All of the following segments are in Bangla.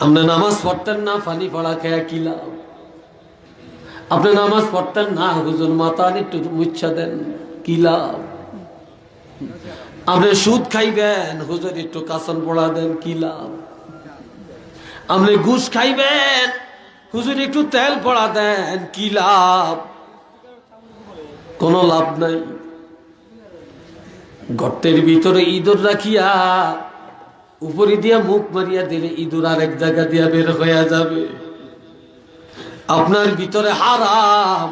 আপনি নামাজ পড়তেন না, পানি পড়া খেয়া কি লাভ? আপনি নামাজ পড়তেন না, হুজুর মাথা একটু মুচ্ছা দেন, কি লাভ? আপনি সুদ খাইবেন, হুজুর একটু কাসন পড়া দেন, কি লাভ? আপনি ঘুষ খাইবেন, হুজুর একটু তেল পড়া দেন, কি লাভ? কোনো লাভ নাই। গর্তের ভিতরে ইঁদুর রাখিয়া উপরে দিয়া মুখ মারিয়া দিলে ইঁদুর আরেক জায়গা দিয়া বের হয়ে যাবে। আপনার ভিতরে হারাম,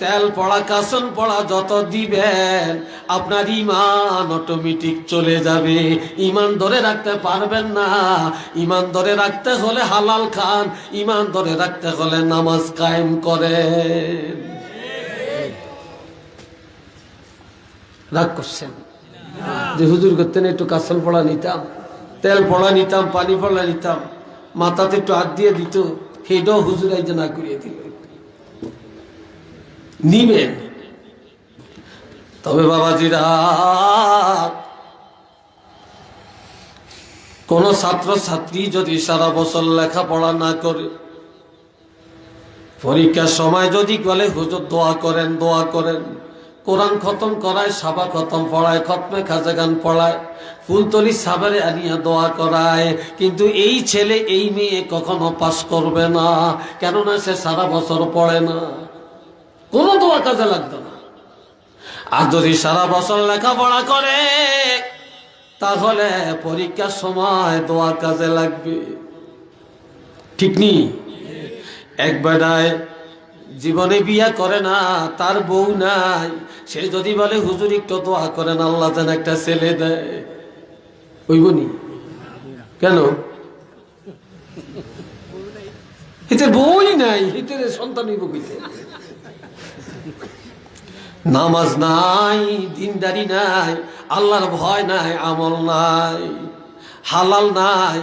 তেল পড়া কাসন পড়া যত দিবেন আপনার ইমান অটোমেটিক চলে যাবে। ইমান ধরে রাখতে পারবেন না। ইমান ধরে রাখতে হলে হালাল খান, ইমান ধরে রাখতে হলে নামাজ কায়েম করেন। রাগ করছেন যে হুজুর করতেন একটু কাসন পড়া নিতাম, তেল পড়া নিতাম, পানি পড়া নিতাম, মাথাতে একটু হাত দিয়ে দিত, সেটাও হুজুর এই যে না করিয়ে দিল। নিবেন। তবে বাবাজিরা, কোন ছাত্র ছাত্রী যদি সারা বছর লেখাপড়া না করে, পরীক্ষার সময় যদি বলে হুজুর দোয়া করেন, দোয়া করেন, কোরআন খতম করায়, সাবা খতম পড়ায়, খতমে খাজাগান পড়ায়, ফুলতলি সাবারে আনিয়া দোয়া করায়, কিন্তু এই ছেলে এই মেয়ে কখনো পাস করবে না। কেননা সে সারা বছর পড়ে না, কোনো দোয়া কাজে লাগতো না। আর যদি সারা বছর লেখাপড়া করে তাহলে পরীক্ষার সময় দোয়া কাজে লাগবে। ঠিক নি? এক বেড়ায় জীবনে বিয়া করে না, তার বউ নাই, সে যদি বলে হুজুর একটু দোয়া করেন আল্লাহ যেন একটা ছেলে দেয়, হইবনি? কেন? এতে বউই নাই, এতে সন্তান হইব কইতে? নামাজ নাই, দিনদারি নাই, আল্লাহর ভয় নাই, আমল নাই, হালাল নাই,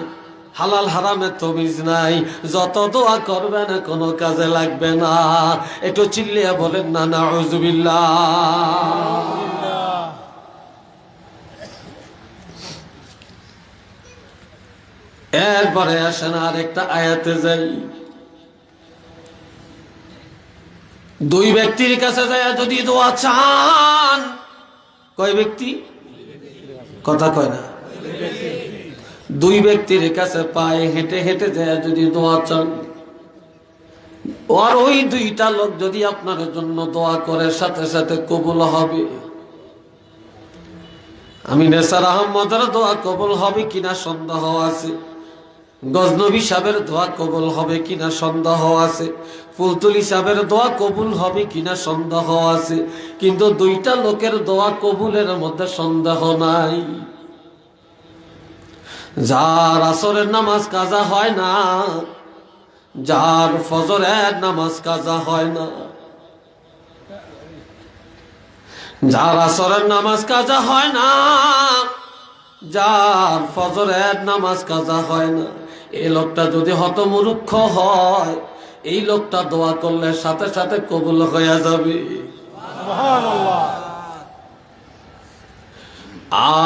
হালাল হারামের তমিজ নাই, যত দোয়া করবে না কোনো কাজে লাগবে না। একটু চিল্লিয়া বলেন না নাউযুবিল্লাহ। এরপরে আসেন আর একটা আয়াতে যাই। দুই ব্যক্তির কাছে যায় যদি দোয়া চান, কয় ব্যক্তি? কথা কয় না। দুই ব্যক্তির কাছে পায়ে হেঁটে হেঁটে যায় যদি দোয়া চান, আর ওই দুইটা লোক যদি আপনার জন্য দোয়া করে, সাথে সাথে কবুল হবে। আমি নেসার আহমদের দোয়া কবুল হবে কিনা সন্দেহ আছে, গজনবী সাহেবের দোয়া কবুল হবে কিনা সন্দেহ আছে, ফুলতুলি সাহেবের দোয়া কবুল হবে কিনা সন্দেহ আছে, কিন্তু দুইটা লোকের দোয়া কবুলের মধ্যে সন্দেহ নাই। যার আসরের নামাজ কাজা হয় না, যার ফজরের নামাজ কাজা হয় না, যার আসরের নামাজ কাজা হয় না, যার ফজরের নামাজ কাজা হয় না, এই লোকটা যদি হতমূর্খ হয়, এই লোকটা দোয়া করলে সাথে সাথে কবুল হয়ে যাবে। সুবহানাল্লাহ।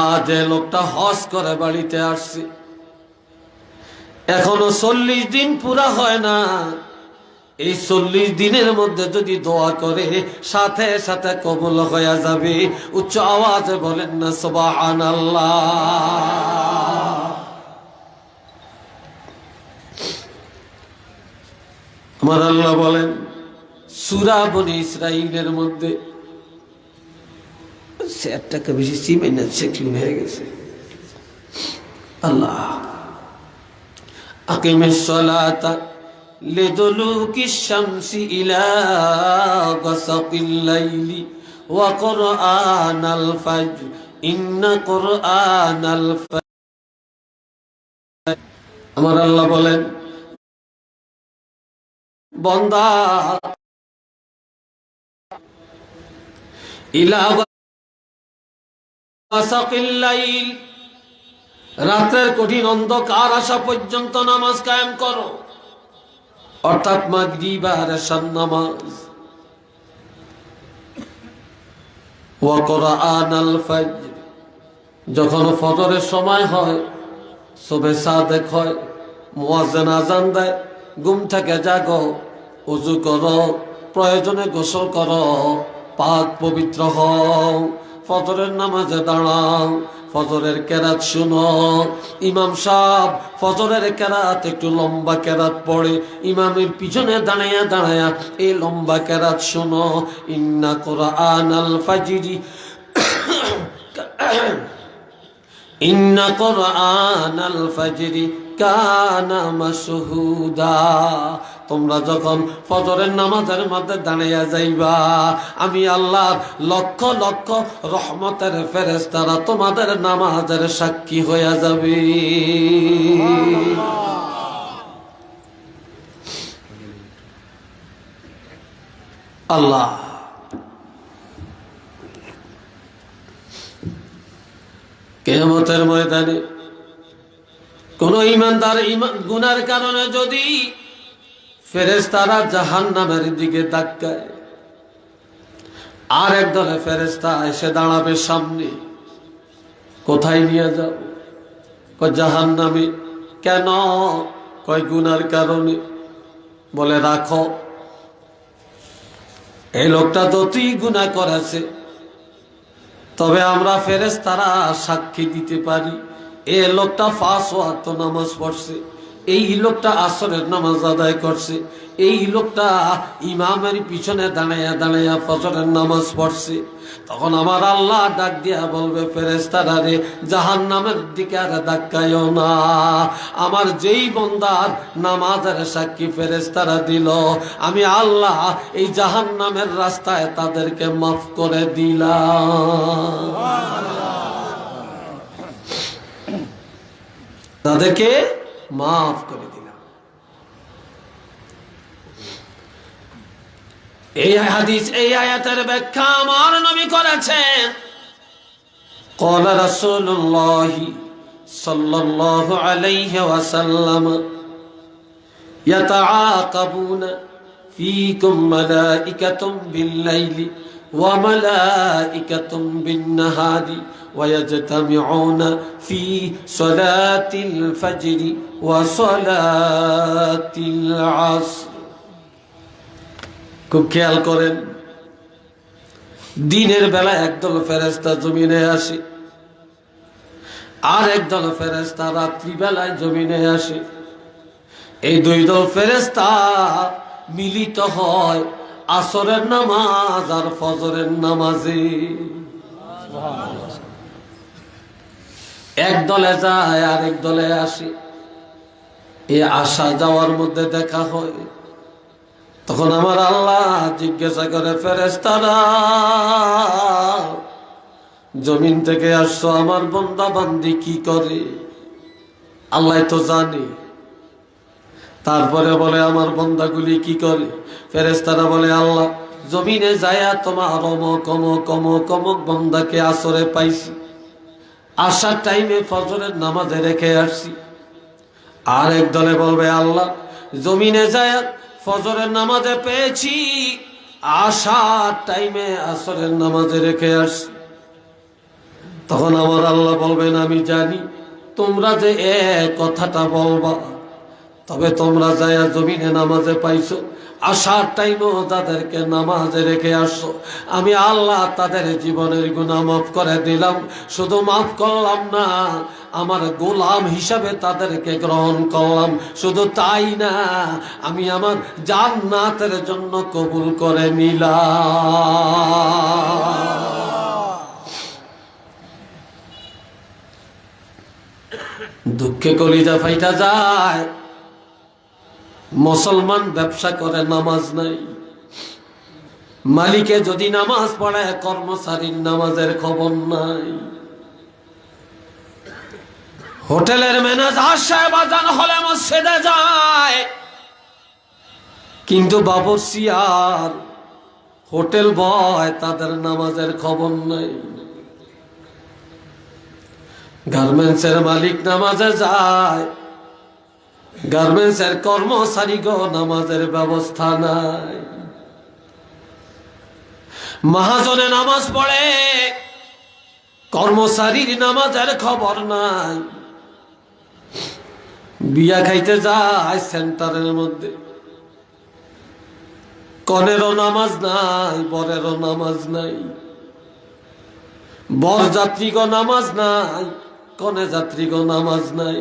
আজ এই লোকটা হজ করে বাড়িতে আসছে, এখনো 40 দিন পুরা হয় না। এই 40 দিনের মধ্যে যদি দোয়া করে সাথে সাথে কবুল হয়ে যাবে। উচ্চ আওয়াজে বলেন না সুবহানাল্লাহ। আমার আল্লাহ বলেন সূরা বনী ইসরাঈলের মধ্যে, সেটাকে বেশি সিমেন্ট সেক্লিন হয়ে গেছে। আল্লাহ আকিমিস সালাতা লিদুলুকিশ শামসি ইলা গাসাকিল লাইলি ওয়া কুরআনাল ফাজর ইন্না কুরআনাল ফাজর। আমার আল্লাহ বলেন বান্দা ইলা গাসাকিল লাইল, রাতের কঠিন অন্ধকার আসা পর্যন্ত নামাজ কায়েম করো, অর্থাৎ মাগরিব আর এশার নামাজ। ওয়া কুরআনাল ফাজর, যখন ফজরের সময় হয়, সুবহে সাদেক হয়, মুয়াজ্জিন আযান দেয়, ঘুম থেকে জাগো, ওযু করো, প্রয়োজনে গোসল করো, পাক পবিত্র হও, ফজরের নামাজে দাঁড়াও, ফজরের কেরাত শুনো। ইমাম সাহেব ফজরের কেরাত একটু লম্বা কেরাত পড়ে, ইমামের পিছনে দাঁড়ায়া দাঁড়ায়া এই লম্বা কেরাত শুনো। ইন্না কুরআনাল ফাজরি ইন্না কুরআনাল ফাজরি কানা মাশহুদা। তোমরা যখন ফজরের নামাজের মধ্যে দাঁড়িয়ে যাইবা, আমি আল্লাহর লক্ষ লক্ষ রহমতের ফেরেশতারা তোমাদের নামাজের সাক্ষী হয়ে যাবে। আল্লাহ কিয়ামতের ময়দানে কোন ইমানদার গুনার কারণে যদি ফেরেশতারা জাহান্নামের দিকে ধাক্কায়, আর একদলে ফেরেশতা এসে দাঁড়াবে সামনে, কোথায় নিয়ে যাও? কয় জাহান্নামে। কেন? কয় গুনার কারণে। বলে রাখো, এই লোকটা যতই গুনাহ করেছে, তবে আমরা ফেরেশতারা সাক্ষী দিতে পারি এই লোকটা 5 ওয়াক্ত নামাজ পড়ছে, এই লোকটা আসরের নামাজ আদায় করছে, এই লোকটা ইমামের পিছনে দাঁড়াইয়া দাঁড়াইয়া ফজরের নামাজ পড়ছে। তখন আমার আল্লাহ ডাক দিয়া বলবে, ফেরেশতারা রে, জাহান্নামের দিকে আর ধাক্কায়ও না। আমার যেই বান্দার নামাজের সাক্ষী ফেরেশতারা দিল, আমি আল্লাহ এই জাহান্নামের রাস্তায় তাদেরকে মাফ করে দিলাম, তাদেরকে মাফ করে দিলাম। এই হাদিস, এই আয়াতের ব্যাখ্যা আমার নবী করেছেন। قال رسول الله صلى الله عليه وسلم يتعاقبون فيكم ملائكة بالليل وملائكة بالنهار ويجتمعون في صلاة الفجر وصلاة العصر। খুব খেয়াল করেন, দিনের বেলা একদল ফেরেশতা জমিনে আসে, আর একদল ফেরেশতা রাত্রি বেলায় জমিনে আসে। এই দুই দল ফেরেশতা মিলিত হয় আসরের নামাজ আর ফজরের নামাজে। এক দলে যায় আর এক দলে আসে, এই আসা যাওয়ার মধ্যে দেখা হয়। তখন আমার আল্লাহ জিজ্ঞাসা করে, ফেরেশতারা, জমিন থেকে আসছো, আমার বান্দা বান্দি কি করে? আল্লাহ তো জানে। তারপরে বলে, আমার বান্দাগুলি কি করে? ফেরেশতারা বলে, আল্লাহ জমিনে যায়া তোমার অমুক অমুক অমুক অমুক বান্দাকে আসরে পাইছি, আসার টাইমে ফজরের নামাজে রেখে আসছি। আর এক দলে বলবে, আল্লাহ জমিনে যায় ফজরের নামাজে পেয়েছি, আসার টাইমে আসরের নামাজে রেখে আসছি। তখন আমার আল্লাহ বলবেন, আমি জানি তোমরা যে কথাটা বলবা, তবে তোমরা যায়া জমিনে নামাজে পাইছো, আসার টাইমেও তাদেরকে নামাজে রেখে আসছো, আমি আল্লাহ তাদের জীবনের গুনাহ মাফ করে দিলাম। শুধু মাফ করলাম না, আমার গোলাম হিসাবে তাদেরকে গ্রহণ করলাম। শুধু তাই না, আমি আমার জান্নাতের জন্য কবুল করে নিলাম। দুঃখে কলিজা ফাইটা যায়। মুসলমান ব্যবসা করে, নামাজ নাই। মালিকে যদি নামাজ পড়ে, কর্মচারীর নামাজের খবর নাই। হোটেলের ম্যানেজার সাহেব আজান হলে মসজিদে যায়, কিন্তু বাবুর্চি আর হোটেল বয় তাদের নামাজের খবর নাই। গার্মেন্টসের মালিক নামাজে যায়, গার্মেন্টসের কর্মচারী গো নামাজের ব্যবস্থা নাই। মহাজনে নামাজ পড়ে, কর্মচারীর নামাজের খবর নাই। বিয়া খাইতে যায় সেন্টারের মধ্যে, কনেরও নামাজ নাই, বরেরও নামাজ নাই, বর যাত্রীগো নামাজ নাই, কনে যাত্রীগো নামাজ নাই।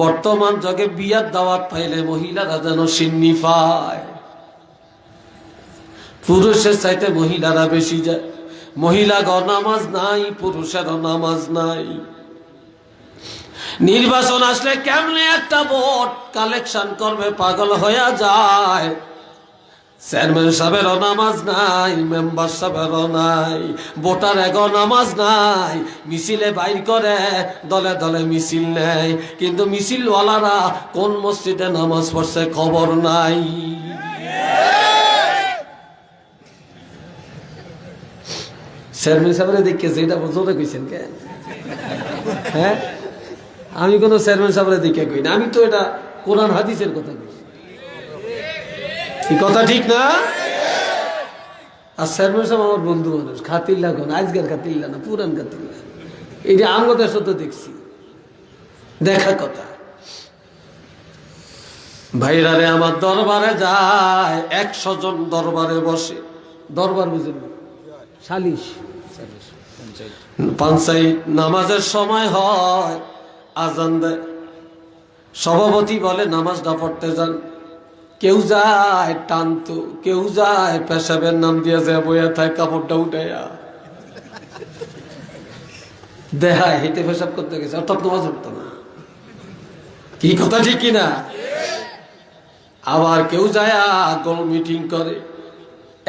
বর্তমান যুগে বিয়ার দাওয়াত পাইলে মহিলারা যেন সিন্নি পায়, পুরুষের চাইতে মহিলারা বেশি যায়। মহিলাগো নামাজ নাই, পুরুষেরও নামাজ নাই। নির্বাচন আসলে কেমনে একটা ভোট কালেকশন করবে পাগল হয়ে যায়। চেয়ারম্যান সাহেবেরও নামাজ নাই, মেম্বার সাহেবেরও নাই, ভোটার এগো নামাজ নাই। মিছিলে বাইর করে, দলে দলে মিছিল নেয়, কিন্তু মিছিলওয়ালারা কোন মসজিদে নামাজ পড়ছে খবর নাই। চেয়ারম্যান সাহেবের দেখেছে, এটা জোরে কইছেন কেন? হ্যাঁ, আমি কোনো চেয়ারম্যান সাহেবের দিকে কই না, আমি তো এটা কোরআন হাদিসের কথা কই। কথা ঠিক না? আর চেয়ারম্যান সাহেব আমার বন্ধু মানুষ, খাতিল্লা কোন আজকের খাতিল্লা না, পুরান খাতিল্লা। এটা আমাদের সাথে দেখছি, দেখা কথা। ভাইরা রে, আমার দরবারে যায় 100 জন দরবারে বসে। দরবার বুঝেন? সালিশ, পঞ্চায়েত। নামাজের সময় হয়, আজান দেয়, সভাপতি বলে নামাজটা পড়তে যান। কেউ যায় টানতো, কেউ যায় পেশাবের নাম দিয়ে যায় বইয়া থাকে, কাপড়টা উঠাইয়া দেখায় হেঁটে পেশাব করতে গেছে, অর্থাৎ নামাজ পড়তো না। কি কথা ঠিক কিনা? আবার কেউ যায় গোল মিটিং করে,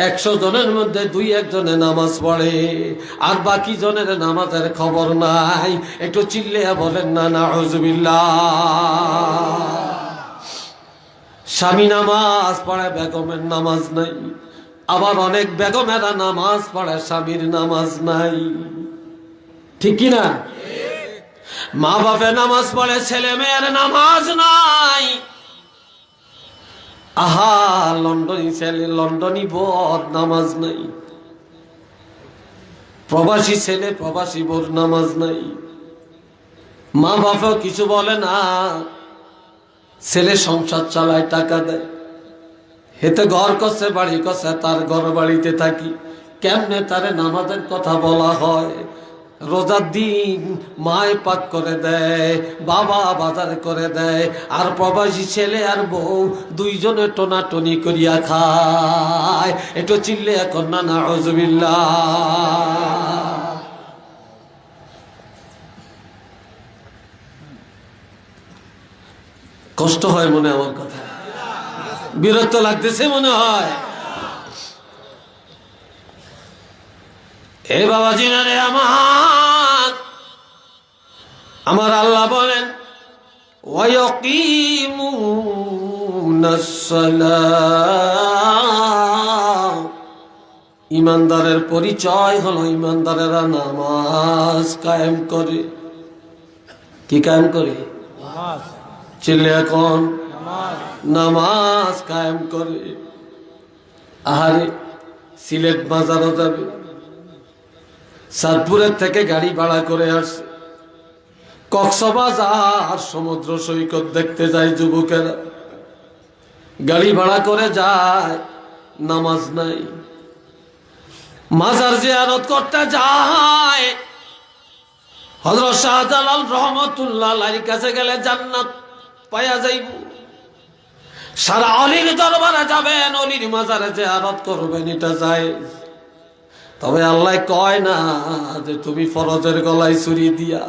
100 জনের মধ্যে 2-1 জনে নামাজ পড়ে, আর বাকি জনের নামাজের খবর নাই। একটু চিল্লিয়া বলেন না নাউযুবিল্লাহ। স্বামী নামাজ পড়ে, বেগমের নামাজ নাই। আবার অনেক বেগমেরা নামাজ পড়ে, স্বামীর নামাজ নাই। ঠিক কিনা? মা বাপে নামাজ পড়ে, ছেলে মেয়ের নামাজ নাই। আহা, লন্ডনী ছেলে, লন্ডনী বোর নামাজ নাই। প্রবাসী ছেলে, প্রবাসী বোর নামাজ নাই। মা বাপেও কিছু বলে না, ছেলে সংসার চালায়, টাকা দেয়, হেতে ঘর করছে, বাড়ি করছে, তার ঘর বাড়িতে থাকি। কেমনে তারে নামাজের কথা বলা হয়? রোজার দিন মায় পাক করে দেয়, বাবা বাজার করে দেয়, আর প্রবাসী ছেলে আর বউ 2 জনে টোনাটনি করিয়া খায়। একটু চিল্লে এখন না নাউযুবিল্লাহ। কষ্ট হয় মনে, আমার কথা বিরক্ত লাগতেছে মনে হয়। এ বাবাজি না রে আমার আল্লাহ বলেন ওয়ায়াকিমুনাস সালাহ। ইমানদারের পরিচয় হলো ইমানদারেরা নামাজ কায়েম করে। কি কায়েম করে? চিল্লে এখন নামাজ কায়েম করে। আহারে, সিলেট বাজারও যাবে, সাতপুরের থেকে গাড়ি ভাড়া করে আসছে, কক্সবাজার সমুদ্র সৈকত দেখতে যায় যুবকেরা, গাড়ি ভাড়া করে যায়, নামাজ নাই। মাজার জিয়ারত করতে যায়, হযরত শাহজালাল রহমাতুল্লাহ আলাইহির কাছে গেলে জান্নাত পায়া যাইব। সারা অলির দরবারে যাবেন, অলির মাজারে জিয়ারত করবেন, এটা জায়েজ। তবে আল্লাহ কয় না যে তুমি ফরজের গলায় ছুরি দিয়া,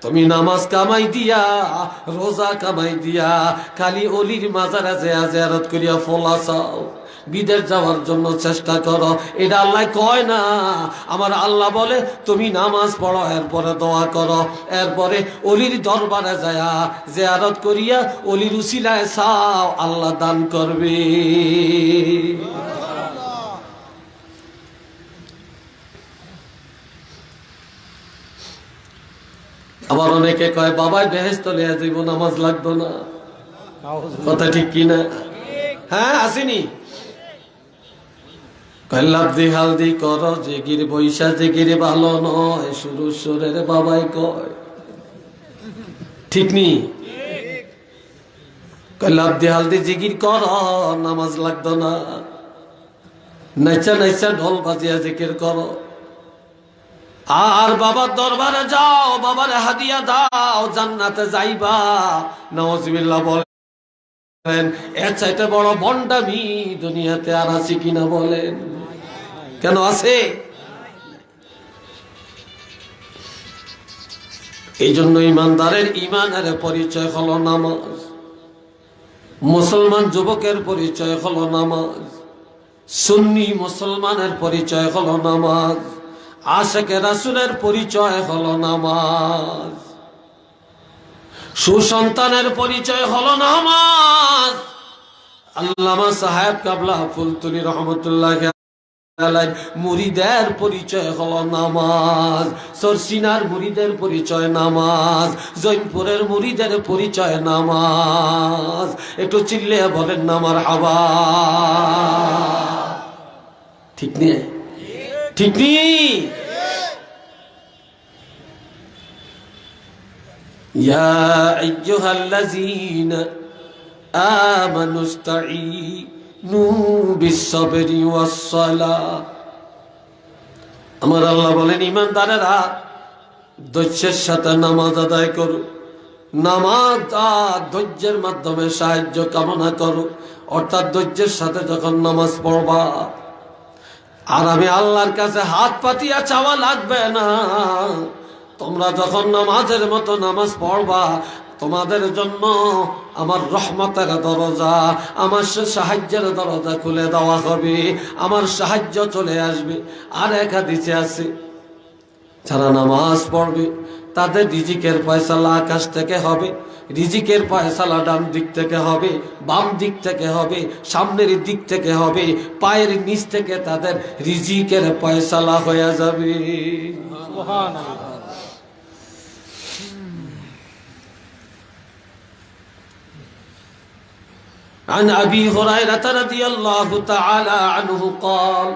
তুমি নামাজ কামাই দিয়া, রোজা কামাই দিয়া খালি অলির মাজারে জিয়ারত করিয়া ফলা চাও, বিদেশ যাওয়ার জন্য চেষ্টা করো, এটা আল্লাহ কয় না। আমার আল্লাহ বলে তুমি নামাজ পড়ো, এরপরে দোয়া করো, এরপরে অলির দরবারে যায়া জিয়ারত করিয়া অলির উসিলায় চাও, আল্লাহ দান করবে। আবার অনেকে কয় বাবাই বেহেশত লিয়া যাইব, নামাজ লাগতো না। কথা ঠিক কিনা? হ্যাঁ, আসেনি? লাভদি হালদি কর, জেগির বৈশা জেগির ভালো নয়, শুরু সুরের বাবাই কয়। ঠিক নি? লাভ দিয়ে হালদি জিকির কর, নামাজ লাগতো না। নাইচা নাইচা ঢোল বাজিয়া জিকির করো। আর বাবার দরবারে যাও, বাবারে হাদিয়া দাও, জান্নাতে যাইবা। নাউজুবিল্লাহ বলেন, এর চাইতে বড় ভণ্ডামি দুনিয়াতে আর আছে কিনা বলেন? কেন আছে? এই জন্য ইমানদারের ইমানের পরিচয় হলো নামাজ। মুসলমান যুবকের পরিচয় হলো নামাজ। সুন্নি মুসলমানের পরিচয় হলো নামাজ। আশিকে রাসূলের পরিচয় হলো নামাজ। সুসন্তানের পরিচয় হলো নামাজ। আল্লামা সাহেব কাবলা ফুলতুলি রহমতুল্লাহ আলাইহি মুরিদের পরিচয় হলো নামাজ। সরসিনার মুরিদের পরিচয় নামাজ। জৈনপুরের মুরিদের পরিচয় নামাজ। একটু চিল্লে বলেন না মারহাবা। ঠিক নেই? ঠিক নেই? ইয়া আইয়ুহাল্লাযীনা আমানুস্তাঈনু বিস-সাবরি ওয়াস-সালাহ। আমার আল্লাহ বলেন, ঈমানদারেরা ধৈর্যের সাথে নামাজ আদায় করো। নামাজ আর ধৈর্যের মাধ্যমে সাহায্য কামনা করো। অর্থাৎ ধৈর্যের সাথে যখন নামাজ পড়বা, আর আমি আল্লাহর কাছে হাত পাতিয়া চাওয়া লাগবে না। তোমরা যখন নামাজের মতো নামাজ পড়বা, তোমাদের জন্য আমার রহমতের দরজা, আমার সাহায্যের দরজা খুলে দেওয়া হবে। আমার সাহায্য চলে আসবে। আর এক হাদিসে আছে, যারা নামাজ পড়বে তাদের রিজিকের ফয়সালা আকাশ থেকে হবে। রিজিকের ফয়সালা ডান দিক থেকে হবে, বাম দিক থেকে হবে, সামনের দিক থেকে হবে, পায়ের নিচ থেকে তাদের রিজিকের ফয়সালা হয়ে যাবে। সুবহানাল্লাহ। عن أبي هريرة رضي الله تعالى عنه قال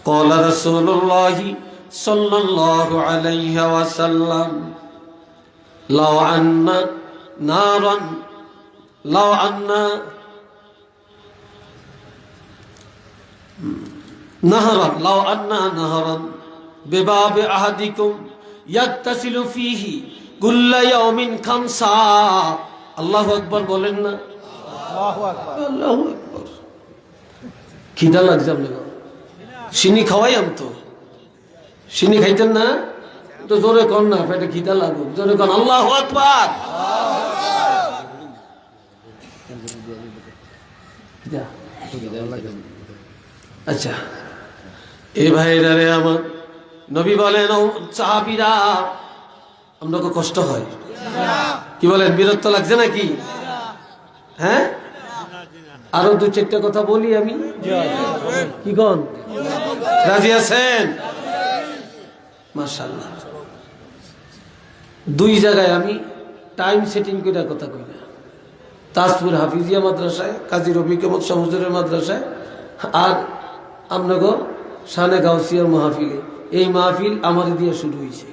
قال رسول الله صلى الله عليه وسلم لو أن نهرا بباب أحدكم يغتسل فيه كل يوم خمسا। الله أكبر বলেন না? আল্লাহু আকবার। খিদা লাগছে আপনাকে? চিনি খাওয়াইম তো। চিনি খাইতেন না তো? জোরে কর না, পেটে খিদা লাগুক। জোরে কর আল্লাহু আকবার। আচ্ছা, এই ভাইরা রে আমার, নবী বলেন, সাহাবীরা, আপনাকে কষ্ট হয়? কি বলেন, বিরক্ত লাগছে নাকি? হ্যাঁ, আরো দু চারটা কথা বলি আমি। কি কোন? রাজি আছেন? মাশাআল্লাহ। দুই জায়গায় আমি টাইম সেটিং করে কথা কই না। তাজপুর হাফিজিয়া মাদ্রাসায়, কাজী রফিক আহমদ শাহ হুজুরের মাদ্রাসায়, আর আপনাকে শানে গাউসিয়ার মাহফিলে। এই মাহফিল আমার দিয়ে শুরু হয়েছে,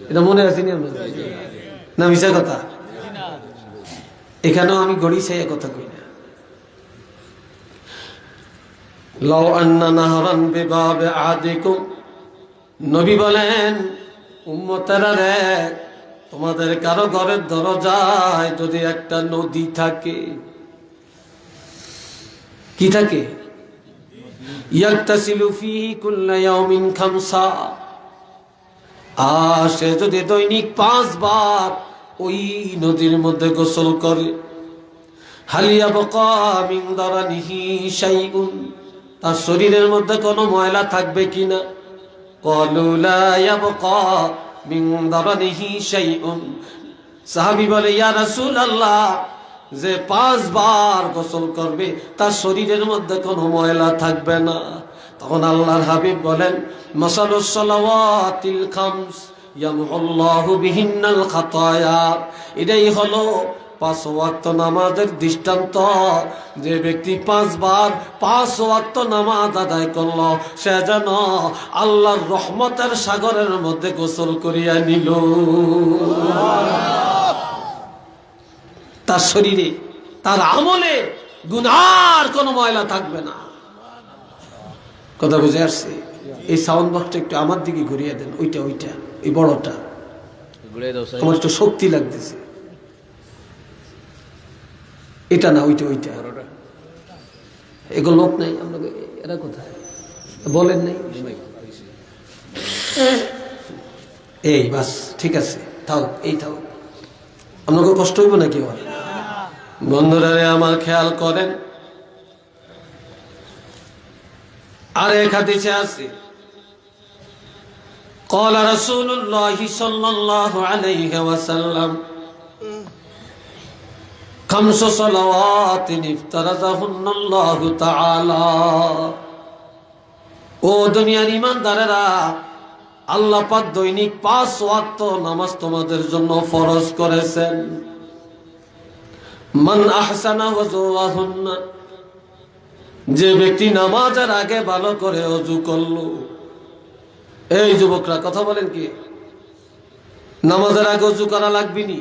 এটা মনে আছে নি আপনাদের? না মিশা কথা? এখানেও আমি গড়ি চাইয়া কথা কই না। লাউ আন্না নাহরান বিবাবে আহাদিকুম, নবী বলেন, উম্মতেরা রে, তোমাদের কারো ঘরের দরজায় যদি একটা নদী থাকে। কি থাকে? ইয়াগতাসিলু ফিহি কুল্লা ইয়াউমিন খামসা। আর সে যদি দৈনিক 5 বার ওই নদীর মধ্যে গোসল করে, হাল ইয়াবকা মিন দারানিহি শাইউন, তার শরীরের মধ্যে কোনো ময়লা থাকবে কিনা? ক্বালু লা ইয়াবকা মিন দারানিহি শাইউন। সাহাবী বলে, ইয়া রাসূলুল্লাহ, যে 5 বার গোসল করবে তার শরীরের মধ্যে কোনো ময়লা থাকবে না। তখন আল্লাহর হাবিব বলেন, মাসালুস সালাওয়াতিল খামস ইয়ামহুল্লাহু বিহিন্নাল খাতায়া। এটাই হলো 5 ওয়াক্ত নামাজের দৃষ্টান্ত। যে ব্যক্তি 5 বার 5 ওয়াক্ত নামাজ আদায় করল, সে যেন আল্লাহর রহমতের সাগরের মধ্যে গোসল করিয়া নিল। তার শরীরে তার আমলে গুনার কোনো ময়লা থাকবে না। কথা বুঝে আসছে? এই সাউন্ড বক্সটা একটু আমার দিকে ঘুরিয়ে দেন, ওইটা এই বড়টা, আমার একটু শক্তি লাগতেছে। এটা না, ওইটা এগুলো লোক নাই আপনাকে, এরা কোথায় বলেন নাই? এই বাস ঠিক আছে, থাও আপনাকে কষ্ট হইব নাকি? বন্ধুরা আমার খেয়াল করেন, আর এক হাদিসে আছে قال رسول الله صلى الله عليه وسلم خمس صلوات افترضهن الله تعالى ও দুনিয়ার ঈমানদারেরা, আল্লাহ পাক দৈনিক 5 ওয়াক্ত নামাজ তোমাদের জন্য ফরজ করেছেন। মান আহসানা ওযুহুন্না, যে ব্যক্তি নামাজের আগে ভালো করে ওযু করলো। এই যুবকরা কথা বলেন কি, নামাজের আগে ওযু করা লাগবে নি?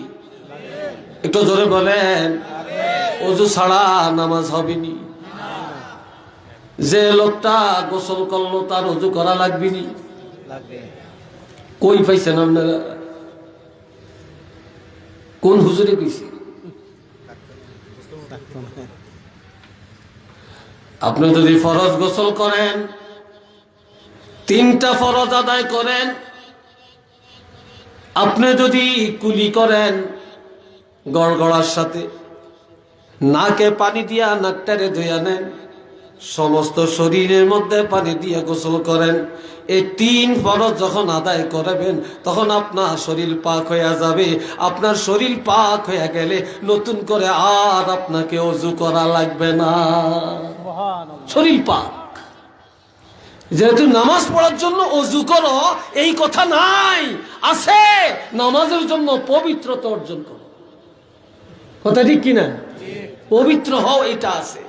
একটু জোরে বলেন। ওযু ছাড়া নামাজ হবে নি। যে লোকটা গোসল করলো তার ওযু করা লাগবে নি? কই পাইছেন আপনারা? কোন হুজুরে কইছে? আপনি যদি ফরজ গোসল করেন, 3টা ফরজ আদায় করেন, আপনি যদি কুলি করেন গড়গড়ার সাথে, নাকে পানি দিয়া নাকটারে ধুইয়া নেন, সমস্ত শরীরের মধ্যে পানি দিয়ে গোসল করেন, এই 3 ফরজ যখন আদায় করবেন তখন আপনার শরীর পাক হয়ে যাবে। আপনার শরীর পাক হয়ে গেলে নতুন করে আর আপনাকে ওযু করা লাগবে না। শরীর পাক। যেহেতু নামাজ পড়ার জন্য ওযু করো এই কথা নাই, আছে নামাজের জন্য পবিত্রতা অর্জন করো। কথা ঠিক কিনা? পবিত্র হও, এটা আছে।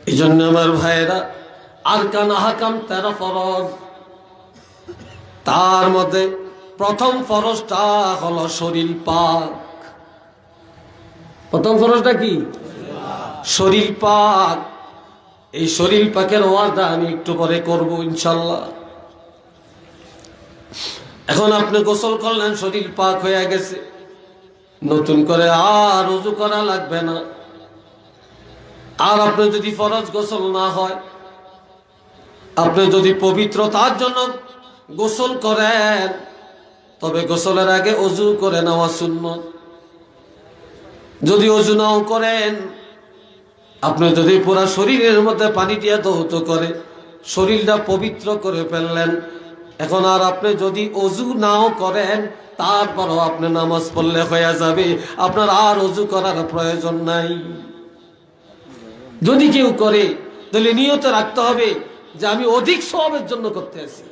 এই জন্য আমার ভাইয়েরা, আরকান আহকাম 13 ফরজ, তার মধ্যে প্রথম ফরজটা হলো শরীর পাক। প্রথম ফরজটা কি? শরীর পাক। এই শরীর পাকের ওয়াদা আমি একটু পরে করব ইনশাল্লাহ। এখন আপনি গোসল করলেন, শরীর পাক হয়ে গেছে, নতুন করে আর ওযু করা লাগবে না। আর আপনি যদি ফরজ গোসল না হয়, আপনি যদি পবিত্রতার জন্য গোসল করেন, তবে গোসলের আগে ওযু করে নেওয়া সুন্নত। যদি ওযু নাও করেন, আপনি যদি পুরা শরীরের মধ্যে পানি দিয়ে ধৌত করে শরীরটা পবিত্র করে ফেললেন, এখন আর আপনি যদি ওযু নাও করেন তারপরও আপনি নামাজ পড়লে হয়ে যাবে, আপনার আর ওযু করার প্রয়োজন নাই। যদি কেউ করে তাহলে নিয়ত রাখতে হবে যে আমি অধিক সওয়াবের জন্য করতে আছি।